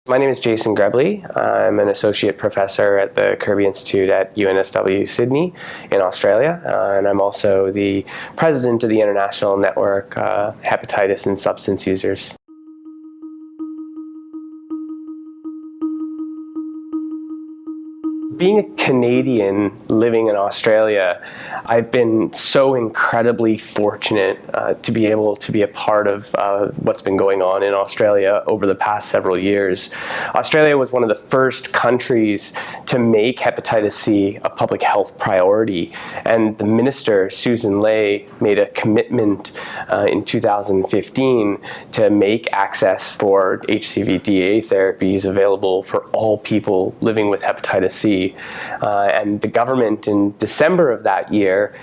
My name is Jason Grebley. I'm an associate professor at the Kirby Institute at UNSW Sydney in Australia, and I'm also the president of the International Network Hepatitis and Substance Users. Being a Canadian living in Australia, I've been so incredibly fortunate to be able to be a part of what's been going on in Australia over the past several years. Australia was one of the first countries to make hepatitis C a public health priority, and the minister, Sussan Ley, made a commitment in 2015 to make access for HCV-DAA therapies available for all people living with hepatitis C. And the government in December of that year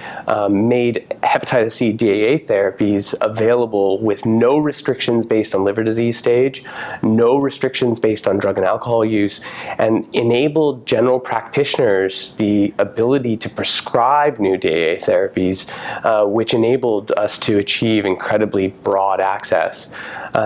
made hepatitis C DAA therapies available with no restrictions based on liver disease stage, no restrictions based on drug and alcohol use, and enabled general practitioners the ability to prescribe new DAA therapies, which enabled us to achieve incredibly broad access.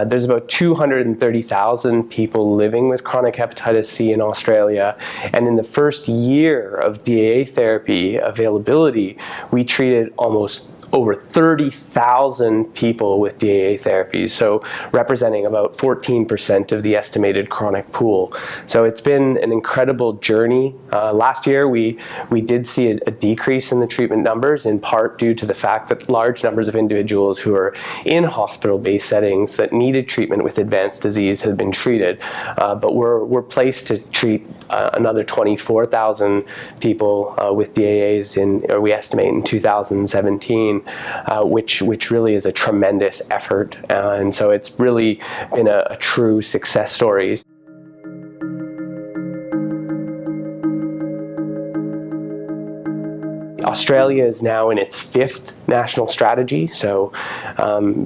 There's about 230,000 people living with chronic hepatitis C in Australia, and in the first year of DAA therapy availability, we treated almost over 30,000 people with DAA therapies, so representing about 14% of the estimated chronic pool. So it's been an incredible journey. Last year we did see a decrease in the treatment numbers, in part due to the fact that large numbers of individuals who are in hospital-based settings that needed treatment with advanced disease had been treated. But we're placed to treat another 24,000 people with DAAs or we estimate in 2017. Which really is a tremendous effort, and so it's really been a true success story. Australia is now in its 5th national strategy, so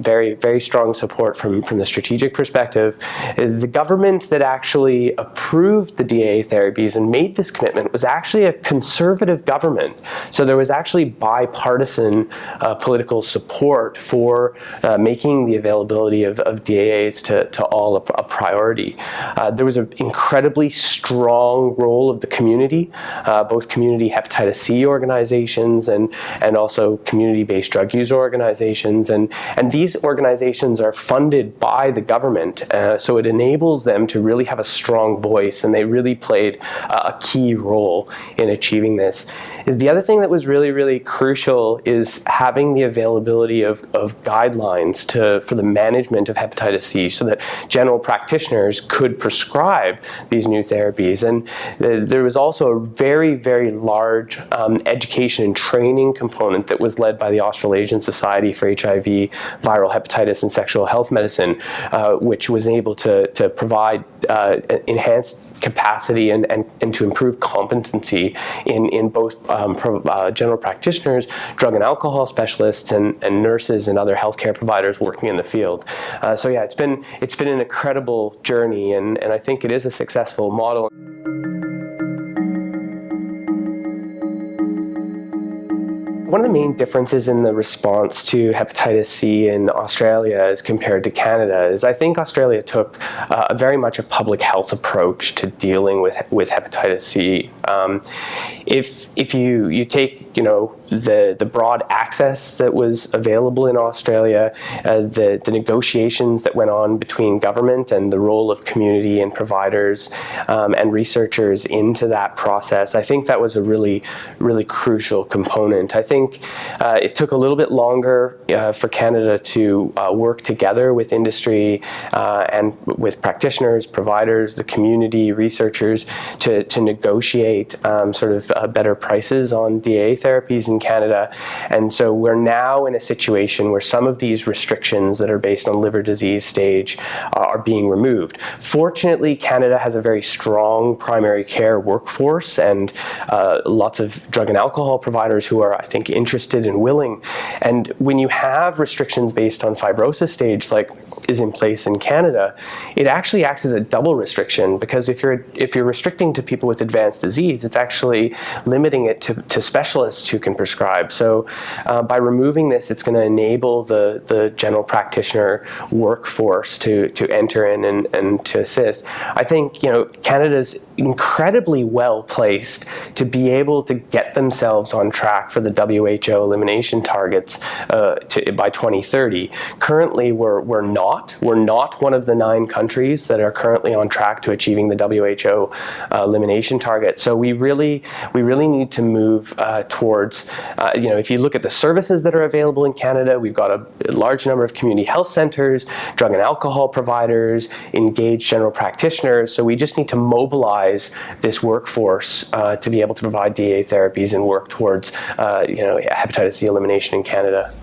very, very strong support from the strategic perspective. The government that actually approved the DAA therapies and made this commitment was actually a conservative government. So there was actually bipartisan political support for making the availability of DAAs to all a priority. There was an incredibly strong role of the community, both community hepatitis C organizations and also community-based drug user organizations, and these organizations are funded by the government, so it enables them to really have a strong voice, and they really played a key role in achieving this. The other thing that was really, really crucial is having the availability of guidelines for the management of hepatitis C, so that general practitioners could prescribe these new therapies. And there was also a very, very large education and training component that was led by the Australasian Society for HIV, Viral Hepatitis and Sexual Health Medicine, which was able to provide enhanced capacity and to improve competency in both general practitioners, drug and alcohol specialists, and nurses and other healthcare providers working in the field. So yeah, it's been an incredible journey, and I think it is a successful model. One of the main differences in the response to hepatitis C in Australia as compared to Canada is I think Australia took very much a public health approach to dealing with hepatitis C. If you take the broad access that was available in Australia, the negotiations that went on between government and the role of community and providers and researchers into that process, I think that was a really, really crucial component. I think it took a little bit longer for Canada to work together with industry and with practitioners, providers, the community, researchers to negotiate sort of better prices on DAA therapies in Canada. And so we're now in a situation where some of these restrictions that are based on liver disease stage are being removed. Fortunately, Canada has a very strong primary care workforce and lots of drug and alcohol providers who are, I think, think, interested and willing. And when you have restrictions based on fibrosis stage, like is in place in Canada, it actually acts as a double restriction, because if you're restricting to people with advanced disease, it's actually limiting it to specialists who can prescribe. So by removing this, it's going to enable the general practitioner workforce to enter in and to assist. I think, you know, Canada's incredibly well placed to be able to get themselves on track for the WHO elimination targets by 2030. Currently, we're not one of the 9 countries that are currently on track to achieving the WHO elimination target. So we really need to move towards, you know, if you look at the services that are available in Canada, we've got a large number of community health centers, drug and alcohol providers, engaged general practitioners. So we just need to mobilize this workforce to be able to provide DA therapies and work towards, you know, hepatitis C elimination in Canada.